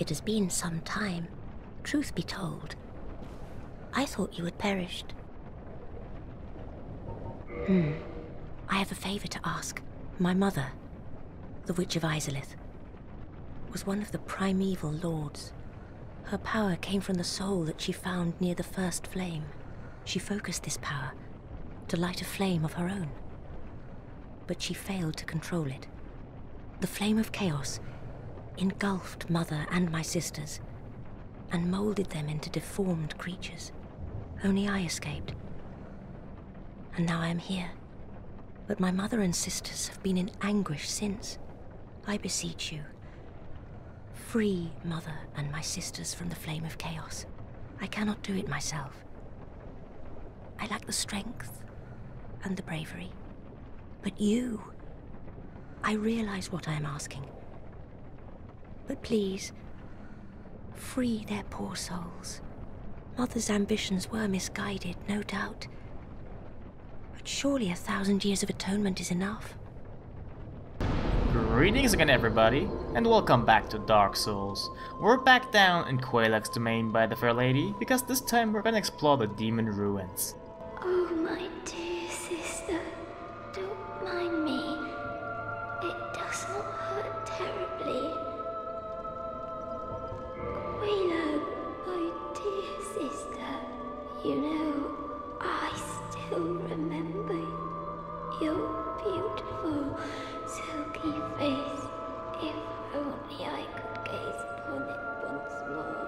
It has been some time, truth be told. I thought you had perished. I have a favor to ask. My mother, the Witch of Izalith, was one of the primeval lords. Her power came from the soul that she found near the first flame. She focused this power to light a flame of her own. But she failed to control it. The flame of chaos engulfed Mother and my sisters and molded them into deformed creatures. Only I escaped. And now I am here. But my mother and sisters have been in anguish since. I beseech you, free Mother and my sisters from the flame of chaos. I cannot do it myself. I lack the strength and the bravery. But you, I realize what I am asking. But please, free their poor souls. Mother's ambitions were misguided, no doubt. But surely 1,000 years of atonement is enough. Greetings again everybody, and welcome back to Dark Souls. We're back down in Quelaag's domain by the Fair Lady, because this time we're gonna explore the demon ruins. Oh, my dear sister, don't mind me. It does not hurt terribly. Quelaag, my dear sister, you know, I still remember your beautiful, silky face. If only I could gaze upon it once more.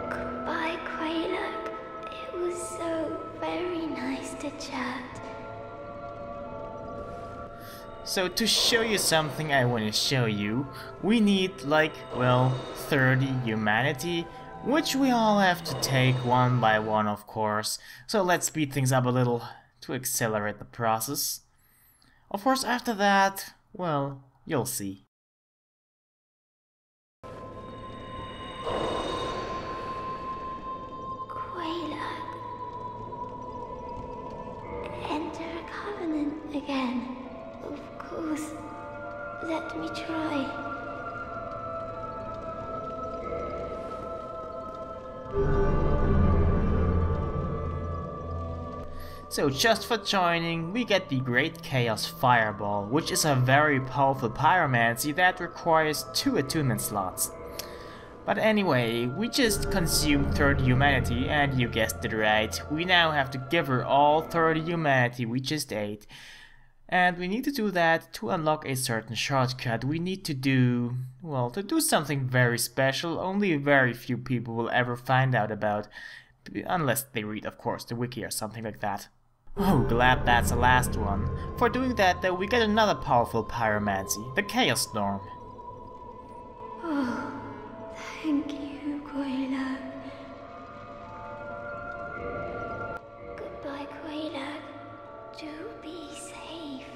Goodbye, Quelaag. It was so very nice to chat. So to show you something I want to show you, we need like, well, 30 humanity, which we all have to take one by one, of course. So let's speed things up a little to accelerate the process. Of course, after that, well, you'll see. Quelaag. Enter a covenant again. Of course. Let me try. So just for joining, we get the Great Chaos Fireball, which is a very powerful pyromancy that requires 2 attunement slots. But anyway, we just consumed 30 humanity, and you guessed it right, we now have to give her all 30 humanity we just ate. And we need to do that to unlock a certain shortcut. We need to do, well, to do something very special, only very few people will ever find out about. Unless they read, of course, the wiki or something like that. Oh, glad that's the last one. For doing that, though, we get another powerful pyromancy, the Chaos Storm. Oh, thank you, Quelaag. Goodbye, Quelaag. Do be safe.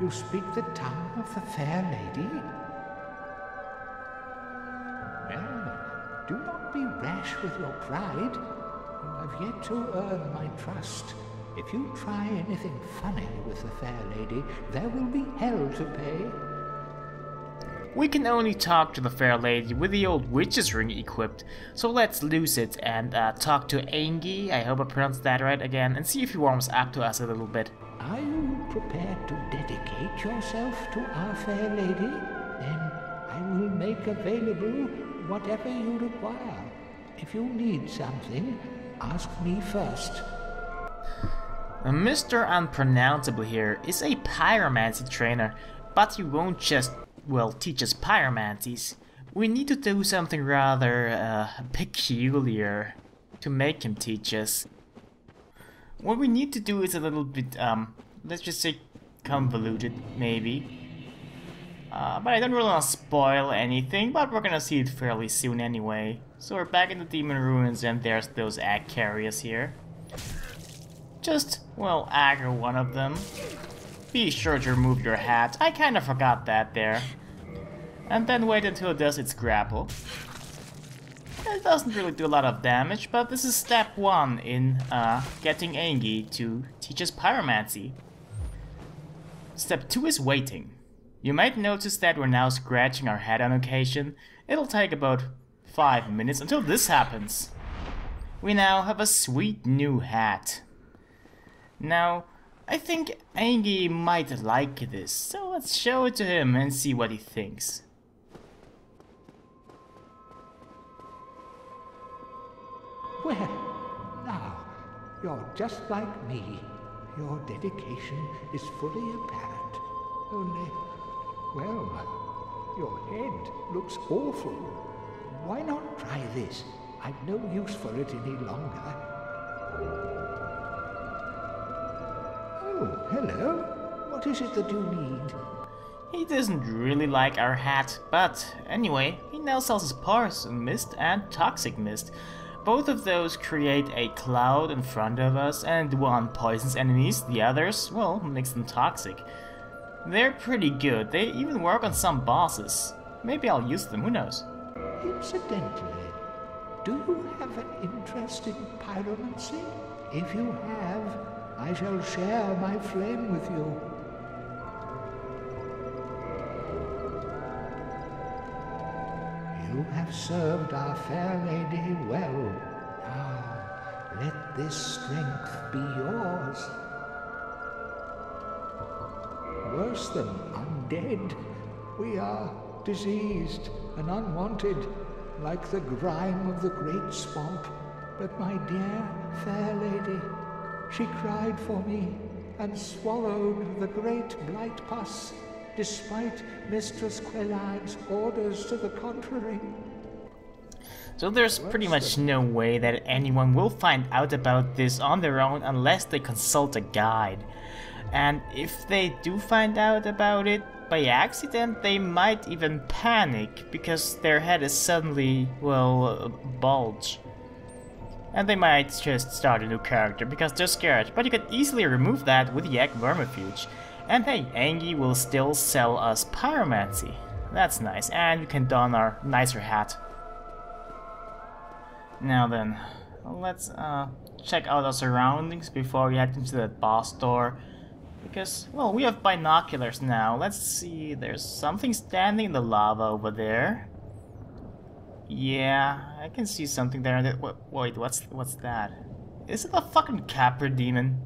You speak the tongue of the fair lady? Well, do not be rash with your pride. You have yet to earn my trust. If you try anything funny with the fair lady, there will be hell to pay. We can only talk to the Fair Lady with the old witch's ring equipped, so let's lose it and talk to Angie, I hope I pronounced that right again, and see if he warms up to us a little bit. Are you prepared to dedicate yourself to our fair lady? Then I will make available whatever you require. If you need something, ask me first. Mr. Unpronounceable here is a pyromancy trainer, but he won't just, well, teach us pyromancies. We need to do something rather peculiar to make him teach us. What we need to do is a little bit, let's just say convoluted, maybe. But I don't really want to spoil anything, but we're gonna see it fairly soon anyway. So we're back in the Demon Ruins and there's those egg carriers here. Just, well, aggro one of them. Be sure to remove your hat, I kinda forgot that there. And then wait until it does its grapple. It doesn't really do a lot of damage, but this is step 1 in getting Angie to teach us pyromancy. Step 2 is waiting. You might notice that we're now scratching our head on occasion. It'll take about 5 minutes until this happens. We now have a sweet new hat. Now, I think Angie might like this, so let's show it to him and see what he thinks. Well, now, you're just like me. Your dedication is fully apparent. Only, well, your head looks awful. Why not try this? I've no use for it any longer. Oh, hello. What is it that you need? He doesn't really like our hat, but anyway, he now sells us Poison Mist and Toxic Mist. Both of those create a cloud in front of us, and one poisons enemies, the others, well, makes them toxic. They're pretty good, they even work on some bosses. Maybe I'll use them, who knows? Incidentally, do you have an interest in pyromancy? If you have, I shall share my flame with you. You have served our fair lady well. Now, let this strength be yours. Worse than undead, we are diseased and unwanted, like the grime of the great swamp. But my dear fair lady, she cried for me and swallowed the great blight pus, despite Mistress Quelag's orders to the contrary. So there's pretty much no way that anyone will find out about this on their own unless they consult a guide. And if they do find out about it by accident, they might even panic because their head is suddenly, well, bulge. And they might just start a new character because they're scared, but you can easily remove that with the Egg Vermifuge. And hey, Angie will still sell us pyromancy. That's nice, and we can don our nicer hat. Now then, let's check out our surroundings before we head into that boss door. Because, well, we have binoculars now. Let's see, there's something standing in the lava over there. Yeah, I can see something there. Wait, what's that? Is it a fucking Capra demon?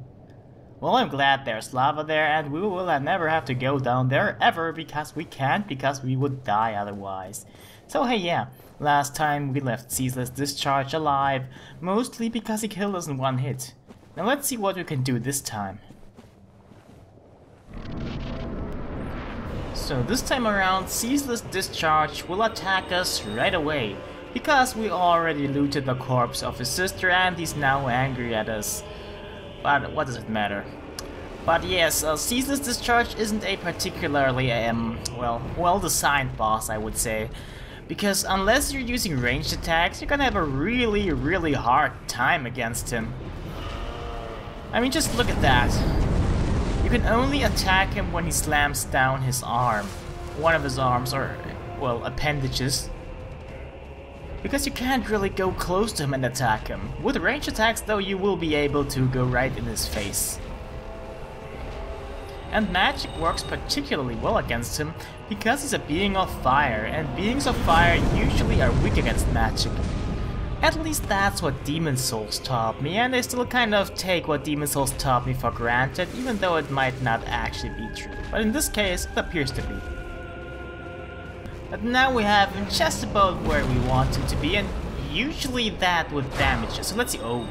Well, I'm glad there's lava there, and we will never have to go down there ever because we can't, because we would die otherwise. So hey, yeah, last time we left Ceaseless Discharge alive, mostly because he killed us in one hit. Now let's see what we can do this time. So this time around, Ceaseless Discharge will attack us right away, because we already looted the corpse of his sister and he's now angry at us. But what does it matter? But yes, Ceaseless Discharge isn't a particularly, well-designed boss, I would say. Because unless you're using ranged attacks, you're gonna have a really hard time against him. I mean, just look at that. You can only attack him when he slams down his arm. One of his arms, or, well, appendages. Because you can't really go close to him and attack him. With ranged attacks though, you will be able to go right in his face. And magic works particularly well against him because he's a being of fire, and beings of fire usually are weak against magic. At least that's what Demon Souls taught me, and I still kind of take what Demon Souls taught me for granted, even though it might not actually be true. But in this case, it appears to be. But now we have him just about where we want him to be, and usually that would damage us. So let's see. Oh,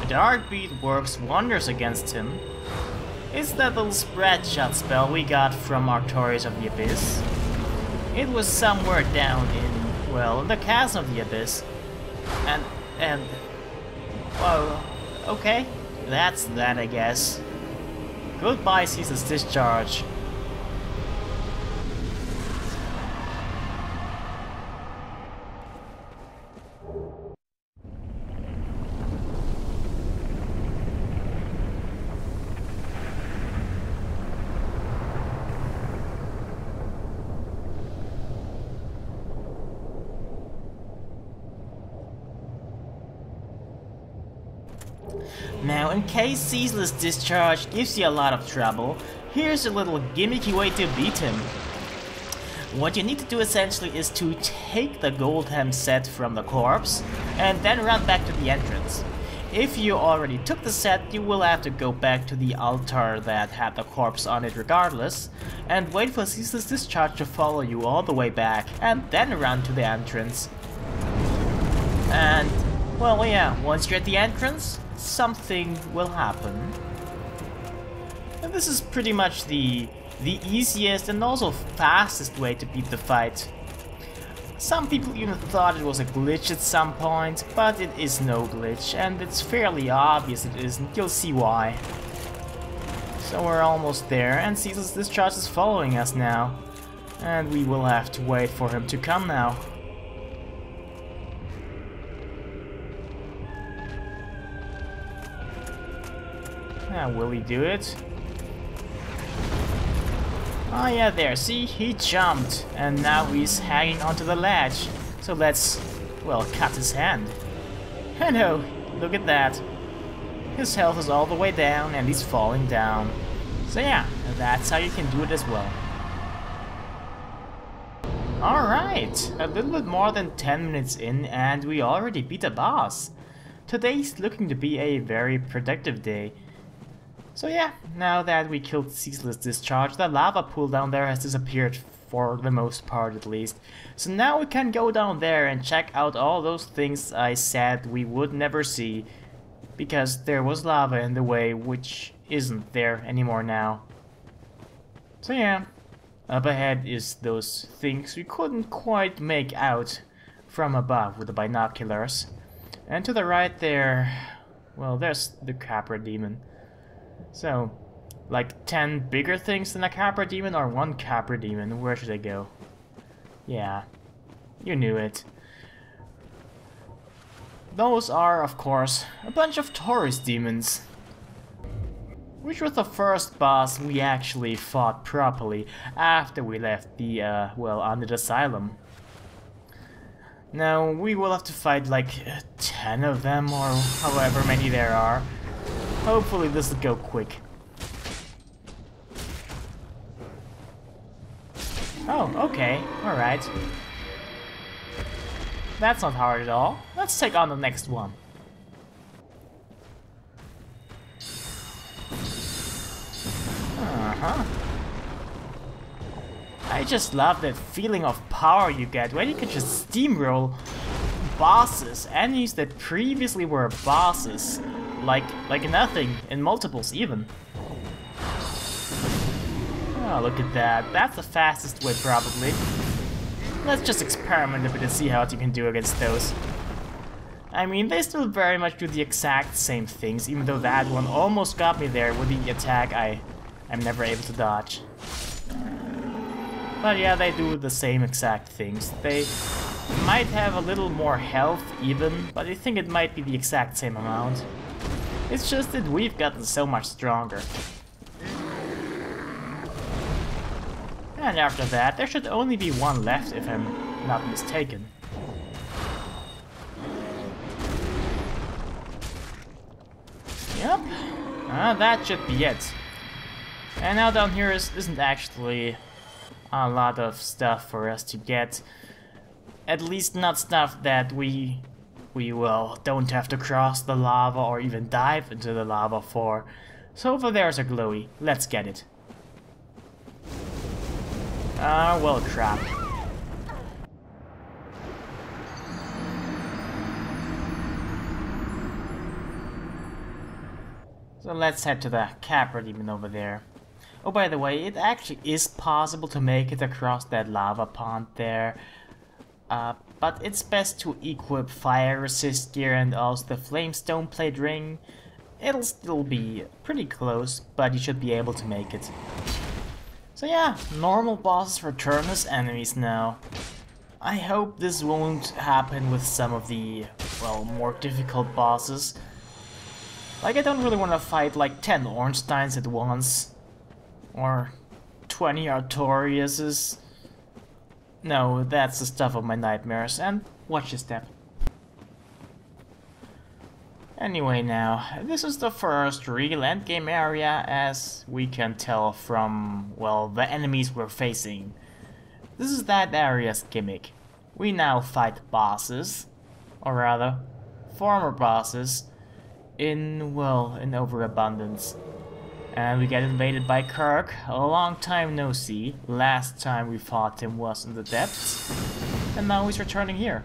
the Dark Beat works wonders against him. It's that little spread shot spell we got from Artorias of the Abyss. It was somewhere down in, well, the Chasm of the Abyss. And, well, okay, that's that, I guess. Goodbye, Ceaseless Discharge. Now, in case Ceaseless Discharge gives you a lot of trouble, here's a little gimmicky way to beat him. What you need to do essentially is to take the Goldham set from the corpse and then run back to the entrance. If you already took the set, you will have to go back to the altar that had the corpse on it regardless, and wait for Ceaseless Discharge to follow you all the way back, and then run to the entrance. And, well, yeah, once you're at the entrance, something will happen. And this is pretty much the easiest and also fastest way to beat the fight. Some people even thought it was a glitch at some point, but it is no glitch, and it's fairly obvious it isn't. You'll see why. So we're almost there, and Ceaseless Discharge is following us now. And we will have to wait for him to come now. Now, will he do it? Oh yeah, there, see? He jumped, and now he's hanging onto the ledge. So let's, well, cut his hand. Hello, look at that. His health is all the way down, and he's falling down. So yeah, that's how you can do it as well. Alright, a little bit more than 10 minutes in, and we already beat a boss. Today's looking to be a very productive day. So yeah, now that we killed Ceaseless Discharge, the lava pool down there has disappeared for the most part at least. So now we can go down there and check out all those things I said we would never see, because there was lava in the way, which isn't there anymore now. So yeah, up ahead is those things we couldn't quite make out from above with the binoculars. And to the right there, well, there's the Capra Demon. So, like 10 bigger things than a Capra Demon or one Capra Demon? Where should I go? Yeah, you knew it. Those are, of course, a bunch of tourist demons. Which was the first boss we actually fought properly after we left the, well, Undead Asylum. Now, we will have to fight like 10 of them or however many there are. Hopefully this will go quick. Oh, okay, alright. That's not hard at all. Let's take on the next one. I just love that feeling of power you get when you can just steamroll bosses, enemies that previously were bosses. Like nothing, in multiples even. Oh, look at that. That's the fastest way, probably. Let's just experiment a bit and see how you can do against those. I mean, they still very much do the exact same things, even though that one almost got me there with the attack I'm never able to dodge. But yeah, they do the same exact things. They might have a little more health even, but I think it might be the exact same amount. It's just that we've gotten so much stronger. And after that, there should only be one left if I'm not mistaken. Yep, that should be it. And now down here isn't actually a lot of stuff for us to get. At least not stuff that we well, don't have to cross the lava or even dive into the lava for. So over there's a glowy. Let's get it. Well, crap. So let's head to the Capra Demon over there. Oh, by the way, it actually is possible to make it across that lava pond there. But it's best to equip fire resist gear and also the flamestone plate ring. It'll still be pretty close, but you should be able to make it. So yeah, normal bosses return as enemies now. I hope this won't happen with some of the, well, more difficult bosses. Like, I don't really want to fight like 10 Ornsteins at once. Or 20 Artoriuses. No, that's the stuff of my nightmares, and watch your step. Anyway now, this is the first real endgame area as we can tell from, well, the enemies we're facing. This is that area's gimmick. We now fight bosses, or rather, former bosses, in overabundance. And we get invaded by Kirk, a long time no see. Last time we fought him was in the depths, and now he's returning here.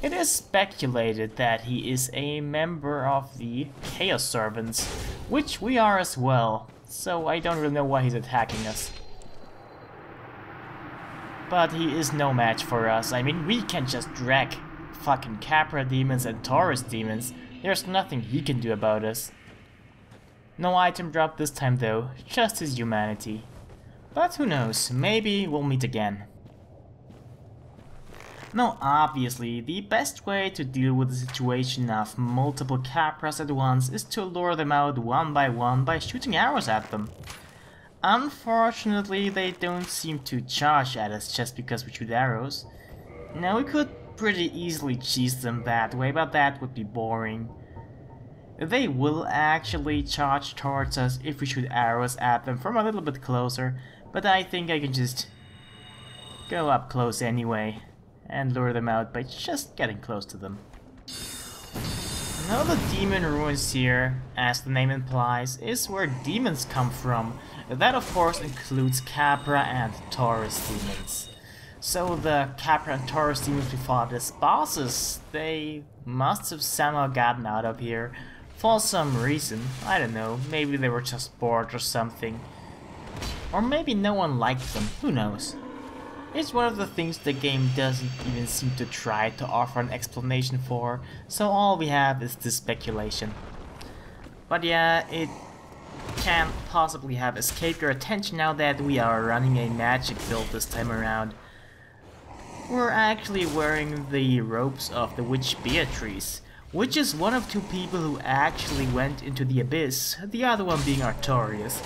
It is speculated that he is a member of the Chaos Servants, which we are as well, so I don't really know why he's attacking us. But he is no match for us. I mean, we can just drag fucking Capra demons and Taurus demons. There's nothing he can do about us. No item drop this time though, just his humanity. But who knows, maybe we'll meet again. Now obviously, the best way to deal with the situation of multiple Capras at once is to lure them out one by shooting arrows at them. Unfortunately, they don't seem to charge at us just because we shoot arrows. Now we could pretty easily cheese them that way, but that would be boring. They will actually charge towards us if we shoot arrows at them from a little bit closer, but I think I can just go up close anyway and lure them out by just getting close to them. Now the demon ruins here, as the name implies, is where demons come from. That of course includes Capra and Taurus demons. So the Capra and Taurus demons we fought as bosses, they must have somehow gotten out of here. For some reason, I don't know, maybe they were just bored or something. Or maybe no one liked them, who knows. It's one of the things the game doesn't even seem to try to offer an explanation for, so all we have is this speculation. But yeah, it can't possibly have escaped your attention now that we are running a magic build this time around. We're actually wearing the robes of the witch Beatrice, which is one of two people who actually went into the abyss, the other one being Artorias.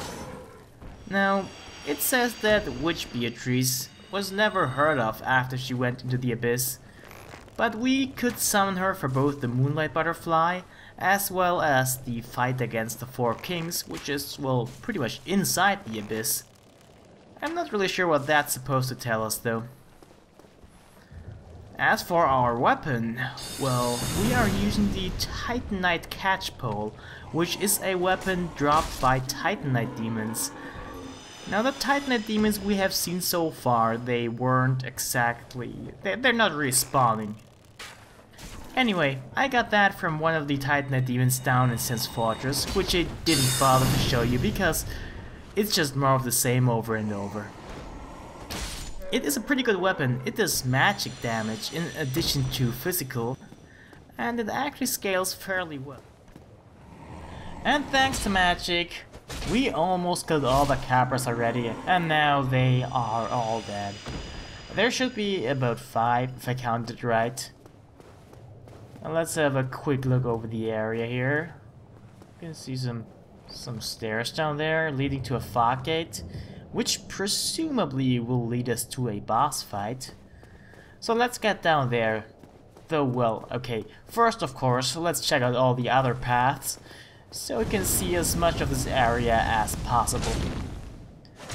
Now, it says that witch Beatrice was never heard of after she went into the abyss, but we could summon her for both the Moonlight Butterfly as well as the fight against the Four Kings, which is, well, pretty much inside the abyss. I'm not really sure what that's supposed to tell us though. As for our weapon, well, we are using the Titanite Catchpole, which is a weapon dropped by Titanite demons. Now the Titanite demons we have seen so far, they weren't exactly... They're not respawning. Anyway, I got that from one of the Titanite demons down in Sen's Fortress, which I didn't bother to show you because it's just more of the same over and over. It is a pretty good weapon, it does magic damage in addition to physical, and it actually scales fairly well. And thanks to magic, we almost killed all the Capras already, and now they are all dead. There should be about 5 if I counted right. And let's have a quick look over the area here. You can see some stairs down there leading to a fog gate, which presumably will lead us to a boss fight. So let's get down there. Though, well, okay, first of course, let's check out all the other paths, so we can see as much of this area as possible.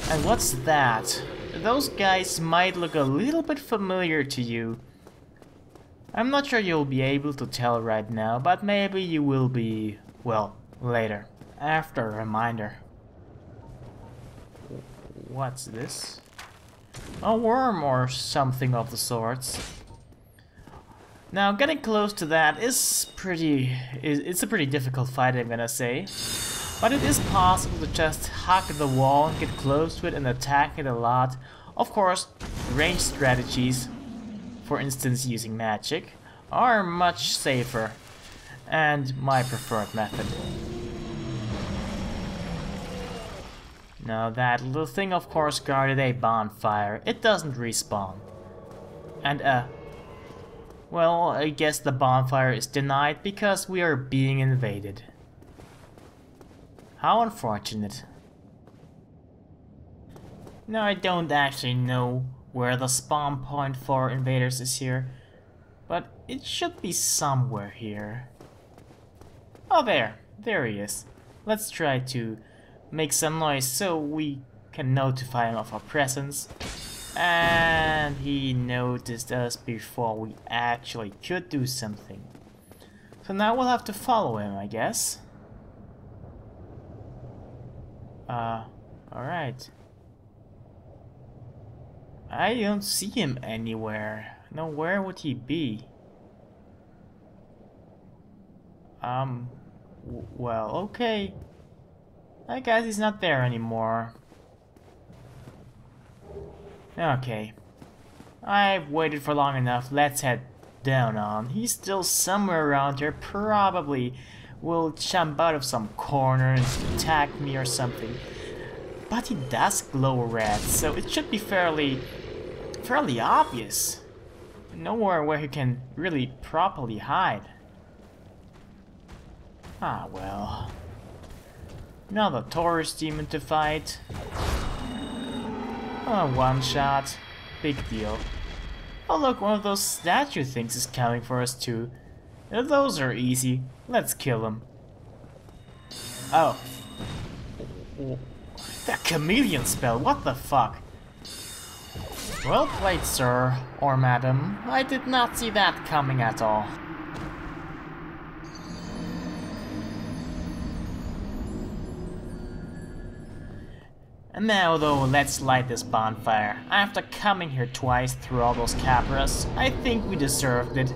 And what's that? Those guys might look a little bit familiar to you. I'm not sure you'll be able to tell right now, but maybe you will be, well, later, after a reminder. What's this? A worm or something of the sorts. Now, getting close to that is it's a pretty difficult fight, I'm gonna say. But it is possible to just hack the wall and get close to it and attack it a lot. Of course, range strategies, for instance using magic, are much safer and my preferred method. Now that little thing of course guarded a bonfire. It doesn't respawn. And well, I guess the bonfire is denied because we are being invaded. How unfortunate. Now I don't actually know where the spawn point for invaders is here, but it should be somewhere here. Oh, there he is. Let's try to make some noise so we can notify him of our presence. And he noticed us before we actually could do something. So now we'll have to follow him, I guess. Alright. I don't see him anywhere. Now, where would he be? Well, okay. I guess he's not there anymore. Okay. I've waited for long enough. Let's head down on. He's still somewhere around here. Probably will jump out of some corner and attack me or something. But he does glow red, so it should be fairly obvious. Nowhere where he can really properly hide. Ah, well. Another Taurus demon to fight. Oh, one shot. Big deal. Oh look, one of those statue things is coming for us too. Those are easy. Let's kill them. Oh. That chameleon spell, what the fuck? Well played, sir, or madam. I did not see that coming at all. And now though, let's light this bonfire. After coming here twice through all those capras, I think we deserved it.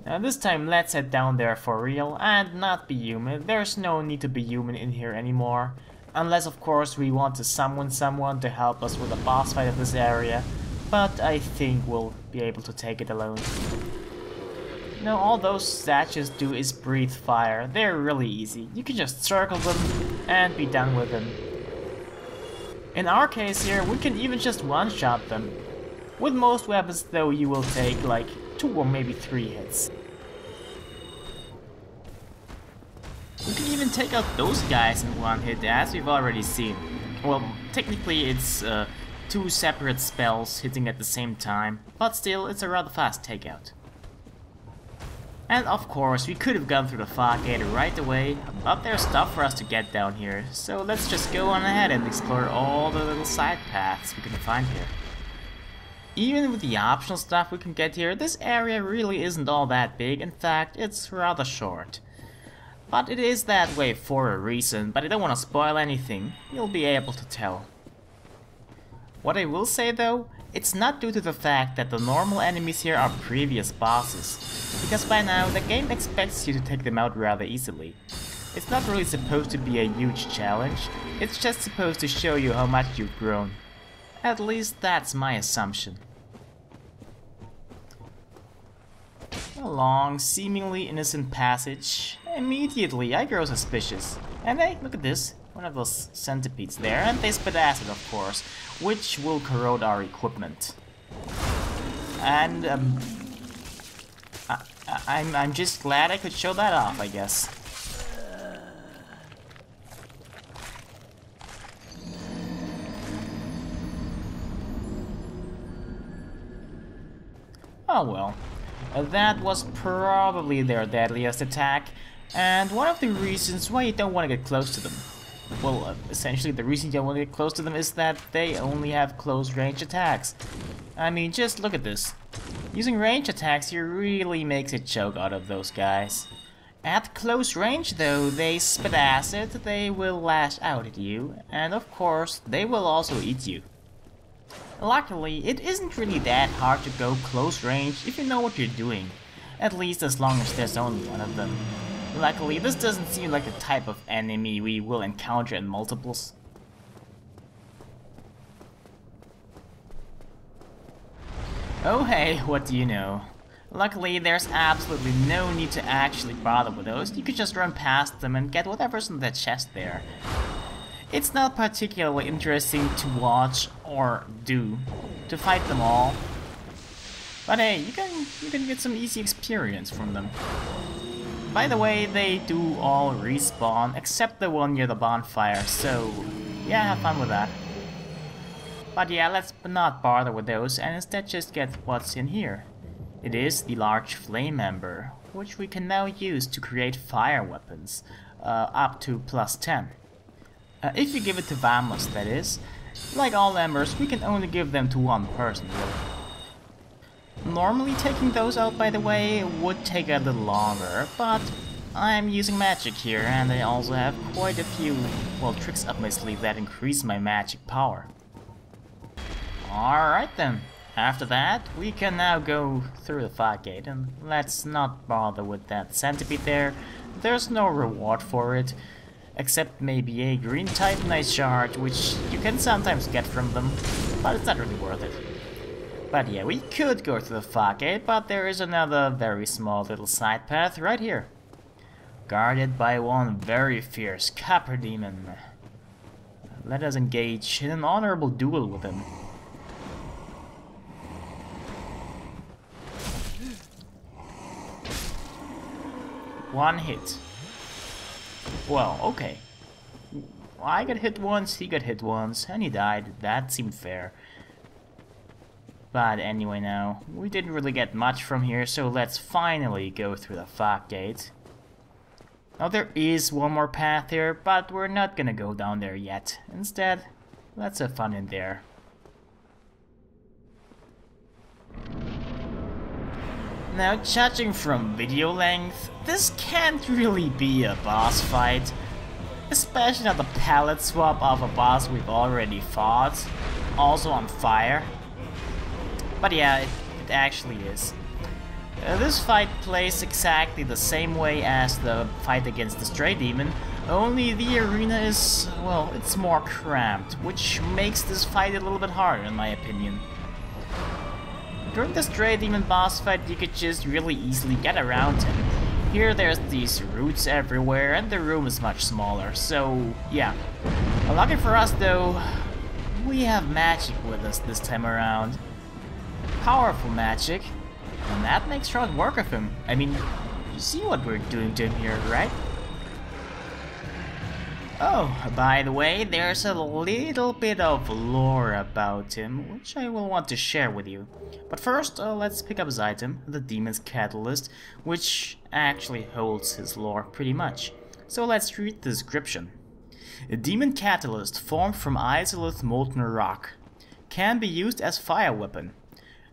Now this time let's head down there for real and not be human. There's no need to be human in here anymore. Unless of course we want to summon someone to help us with the boss fight of this area. But I think we'll be able to take it alone. Now all those statues do is breathe fire. They're really easy. You can just circle them and be done with them. In our case here, we can even just one-shot them. With most weapons though, you will take like 2 or maybe 3 hits. We can even take out those guys in 1 hit, as we've already seen. Well, technically it's 2 separate spells hitting at the same time, but still it's a rather fast takeout. And of course, we could have gone through the fog gate right away, but there's stuff for us to get down here, so let's just go on ahead and explore all the little side paths we can find here. Even with the optional stuff we can get here, this area really isn't all that big. In fact, it's rather short. But it is that way for a reason, but I don't want to spoil anything. You'll be able to tell. What I will say though, it's not due to the fact that the normal enemies here are previous bosses, because by now the game expects you to take them out rather easily. It's not really supposed to be a huge challenge, it's just supposed to show you how much you've grown. At least that's my assumption. A long, seemingly innocent passage. Immediately I grow suspicious. And hey, look at this. One of those centipedes there, and they spit acid of course, which will corrode our equipment. And I'm just glad I could show that off, I guess. Oh well. That was probably their deadliest attack, and one of the reasons why you don't want to get close to them. Well, essentially the reason you don't want to get close to them is that they only have close range attacks. I mean, just look at this. Using range attacks here really makes a joke out of those guys. At close range though, they spit acid, they will lash out at you, and of course, they will also eat you. Luckily, it isn't really that hard to go close range if you know what you're doing. At least as long as there's only one of them. Luckily, this doesn't seem like the type of enemy we will encounter in multiples. Oh hey, what do you know? Luckily, there's absolutely no need to actually bother with those. You could just run past them and get whatever's in the chest there. It's not particularly interesting to watch or do to fight them all. But hey, you can get some easy experience from them. By the way, they do all respawn except the one near the bonfire, so yeah, have fun with that. But yeah, let's not bother with those and instead just get what's in here. It is the large flame ember, which we can now use to create fire weapons, up to +10. If you give it to Vamos, that is. Like all embers, we can only give them to one person, really. Normally taking those out, by the way, would take a little longer, but I'm using magic here, and I also have quite a few, well, tricks up my sleeve that increase my magic power. Alright then. After that, we can now go through the fog gate, and let's not bother with that centipede there. There's no reward for it, except maybe a green Titanite shard, which you can sometimes get from them, but it's not really worth it. But yeah, we could go through the fog gate, but there is another very small little side path right here, guarded by one very fierce copper demon. Let us engage in an honorable duel with him. One hit. Well, okay. I got hit once, he got hit once, and he died. That seemed fair. But anyway now, we didn't really get much from here, so let's finally go through the fog gate. Now there is one more path here, but we're not gonna go down there yet. Instead, let's have fun in there. Now, judging from video length, this can't really be a boss fight. Especially not the palette swap of a boss we've already fought, also on fire. But yeah, it actually is. This fight plays exactly the same way as the fight against the Stray Demon, only the arena is, well, it's more cramped, which makes this fight a little bit harder in my opinion. During the Stray Demon boss fight, you could just really easily get around him. Here there's these roots everywhere and the room is much smaller, so yeah. Lucky for us though, we have magic with us this time around. Powerful magic, and that makes short work of him. I mean, you see what we're doing to him here, right? Oh, by the way, there's a little bit of lore about him, which I will want to share with you. But first, let's pick up his item, the Demon's Catalyst, which actually holds his lore pretty much. So let's read the description. A Demon Catalyst formed from Izalith molten rock. Can be used as fire weapon.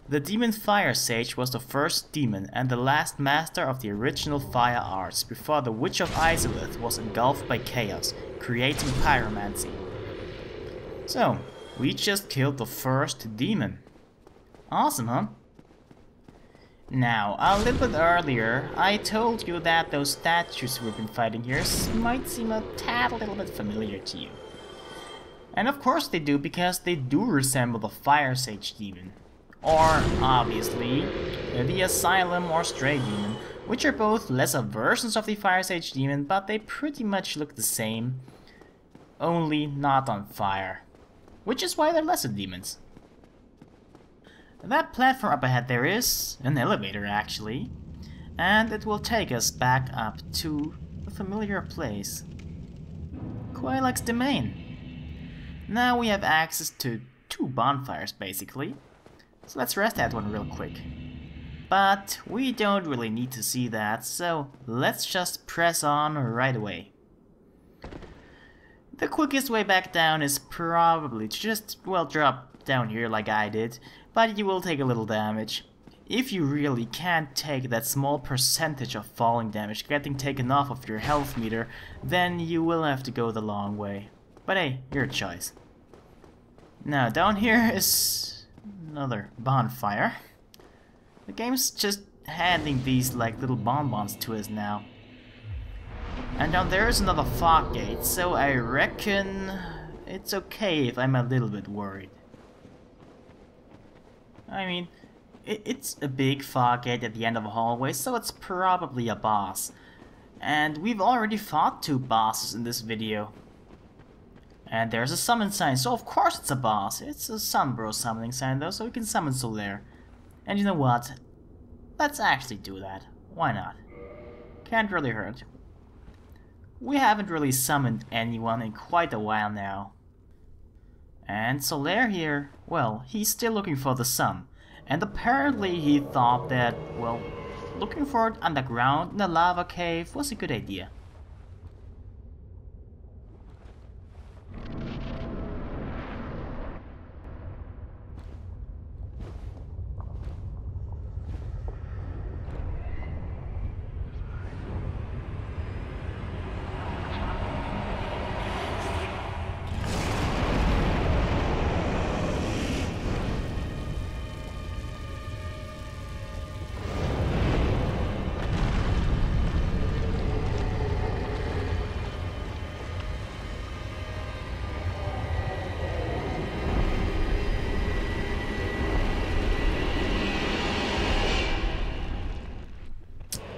The Demon Fire Sage was the first demon and the last master of the original fire arts before the Witch of Izalith was engulfed by chaos, creating pyromancy. So, we just killed the first demon. Awesome, huh? Now, a little bit earlier, I told you that those statues we've been fighting here might seem a little bit familiar to you. And of course they do, because they do resemble the Fire Sage demon. Or, obviously, the Asylum or Stray Demon, which are both lesser versions of the Fire Sage Demon, but they pretty much look the same, only not on fire. Which is why they're lesser demons. That platform up ahead there is an elevator actually, and it will take us back up to a familiar place. Quailag's Domain. Now we have access to 2 bonfires basically. So let's rest that one real quick. But we don't really need to see that, so let's just press on right away. The quickest way back down is probably to just, well, drop down here like I did, but you will take a little damage. If you really can't take that small percentage of falling damage getting taken off of your health meter, then you will have to go the long way. But hey, your choice. Now down here is another bonfire. The game's just handing these like little bonbons to us now. And down there is another fog gate, so I reckon it's okay if I'm a little bit worried. I mean, it's a big fog gate at the end of a hallway, so it's probably a boss. And we've already fought 2 bosses in this video. And there's a summon sign, so of course it's a boss. It's a Sunbro summoning sign though, so we can summon Solaire. And you know what? Let's actually do that. Why not? Can't really hurt. We haven't really summoned anyone in quite a while now. And Solaire here, well, he's still looking for the sun. And apparently he thought that, well, looking for it underground in the lava cave was a good idea.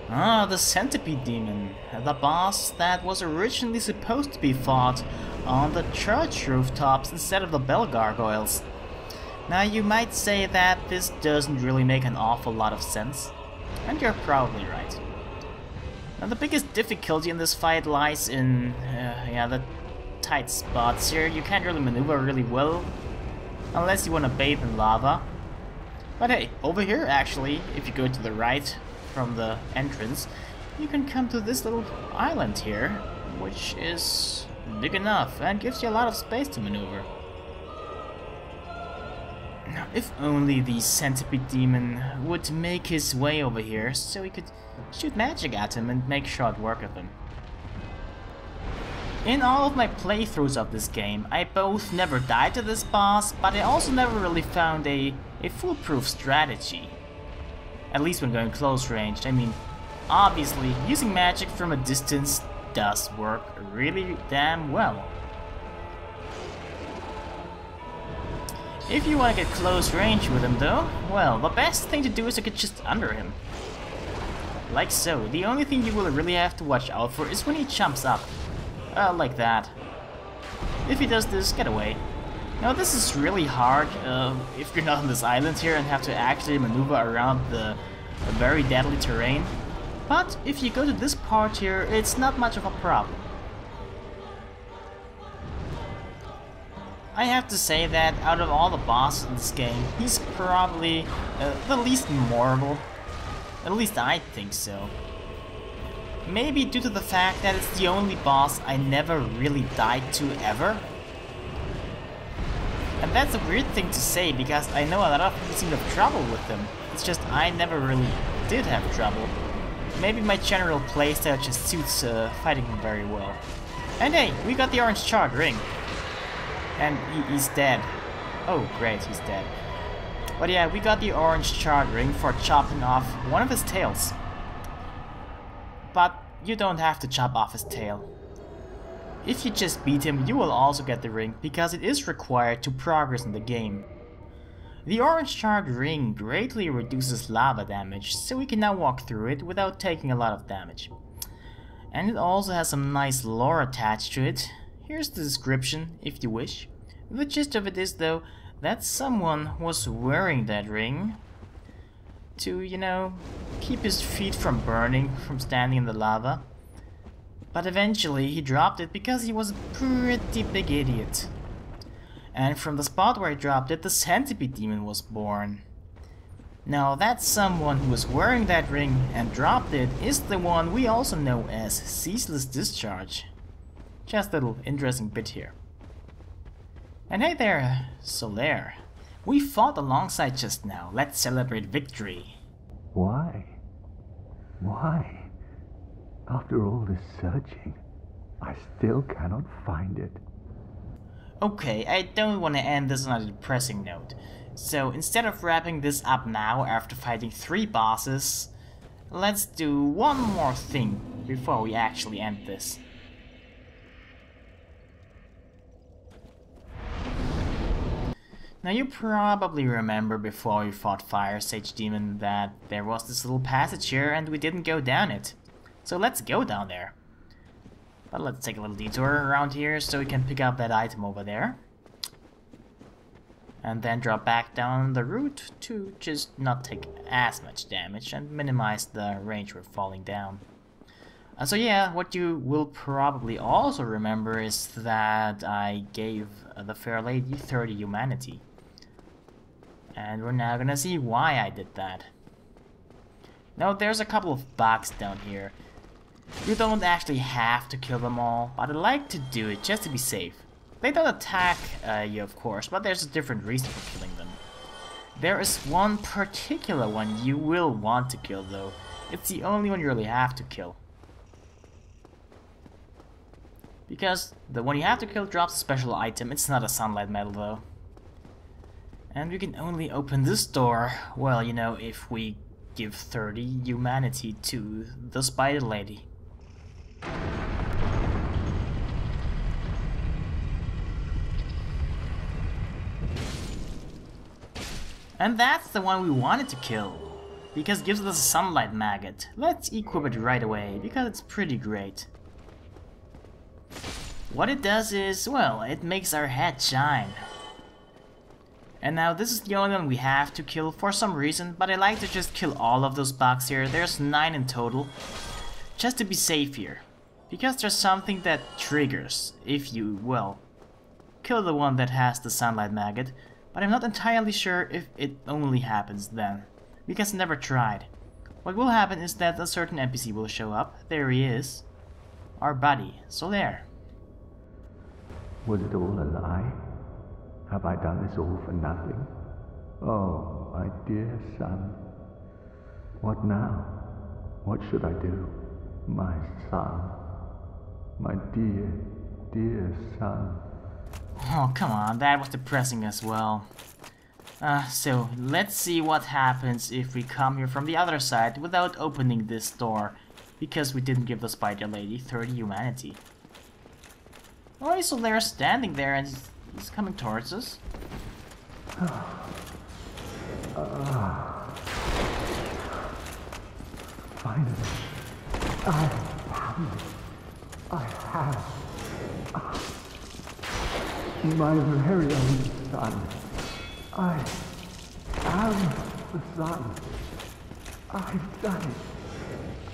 Ah, the Centipede Demon, the boss that was originally supposed to be fought on the church rooftops instead of the bell gargoyles. Now you might say that this doesn't really make an awful lot of sense, and you're probably right. Now the biggest difficulty in this fight lies in, the tight spots here. You can't really maneuver really well, unless you want to bathe in lava. But hey, over here actually, if you go to the right, from the entrance, you can come to this little island here, which is big enough and gives you a lot of space to maneuver. Now, if only the Centipede Demon would make his way over here so we could shoot magic at him and make short work of him. In all of my playthroughs of this game, I both never died to this boss, but I also never really found a foolproof strategy. At least when going close range. I mean, obviously, using magic from a distance does work really damn well. If you want to get close range with him though, well, the best thing to do is to get just under him. Like so. The only thing you will really have to watch out for is when he jumps up. Like that. If he does this, get away. Now this is really hard if you're not on this island here and have to actually maneuver around the very deadly terrain. But if you go to this part here, it's not much of a problem. I have to say that out of all the bosses in this game, he's probably the least memorable. At least I think so. Maybe due to the fact that it's the only boss I never really died to ever. And that's a weird thing to say, because I know a lot of people seem to have trouble with them. It's just I never really did have trouble. Maybe my general playstyle just suits fighting him very well. And hey, we got the orange charred ring. And he's dead. Oh great, he's dead. But yeah, we got the orange charred ring for chopping off one of his tails. But you don't have to chop off his tail. If you just beat him, you will also get the ring, because it is required to progress in the game. The orange charred ring greatly reduces lava damage, so we can now walk through it without taking a lot of damage. And it also has some nice lore attached to it. Here's the description, if you wish. The gist of it is, though, that someone was wearing that ring to, you know, keep his feet from burning from standing in the lava. But eventually he dropped it because he was a pretty big idiot. And from the spot where he dropped it, the Centipede Demon was born. Now that someone who was wearing that ring and dropped it is the one we also know as Ceaseless Discharge. Just a little interesting bit here. And hey there, Solaire. We fought alongside just now. Let's celebrate victory. Why? Why? After all this searching, I still cannot find it. Okay, I don't want to end this on a depressing note. So instead of wrapping this up now after fighting 3 bosses, let's do one more thing before we actually end this. Now you probably remember before we fought Fire Sage Demon that there was this little passage here and we didn't go down it. So let's go down there. But let's take a little detour around here so we can pick up that item over there. And then drop back down the route to just not take as much damage and minimize the range we're falling down. So yeah, what you will probably also remember is that I gave the Fair Lady 30 humanity. And we're now gonna see why I did that. Now there's a couple of bugs down here. You don't actually have to kill them all, but I like to do it just to be safe. They don't attack you, of course, but there's a different reason for killing them. There is one particular one you will want to kill, though. It's the only one you really have to kill. Because the one you have to kill drops a special item. It's not a sunlight medal, though. And we can only open this door, well, you know, if we give 30 humanity to the spider lady. And that's the one we wanted to kill, because it gives us a sunlight maggot. Let's equip it right away, because it's pretty great. What it does is, well, it makes our head shine. And now this is the only one we have to kill for some reason, but I like to just kill all of those bugs here. There's 9 in total, just to be safe here. Because there's something that triggers if you, well, kill the one that has the sunlight maggot. But I'm not entirely sure if it only happens then, because I never tried. What will happen is that a certain NPC will show up. There he is. Our buddy. So there. Was it all a lie? Have I done this all for nothing? Oh, my dear son. What now? What should I do? My son. My dear, dear son. Oh, come on, that was depressing as well. So, let's see what happens if we come here from the other side without opening this door, because we didn't give the spider lady 30 humanity. Oh, so they're standing there and he's coming towards us. Finally, I have my very own son. I am the son. I've done it.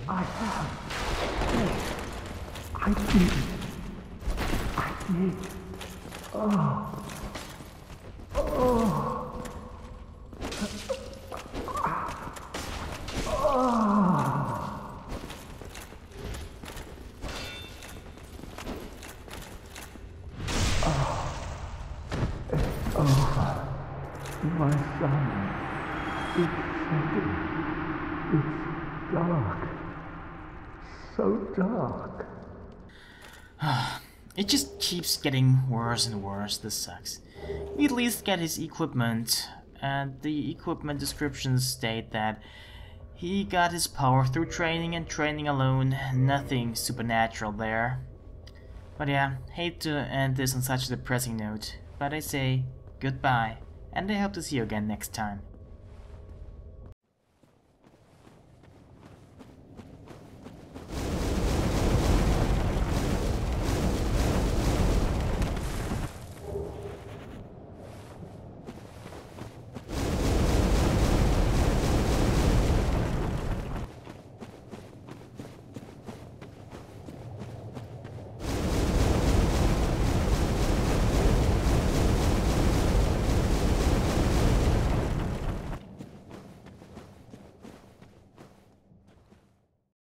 I have. Yes, I did. I did. Oh. Oh. Oh. Over. My son. It's setting. It's dark. So dark. It just keeps getting worse and worse. This sucks. We at least get his equipment, and the equipment descriptions state that he got his power through training and training alone. Nothing supernatural there. But yeah, hate to end this on such a depressing note, but I say goodbye, and I hope to see you again next time.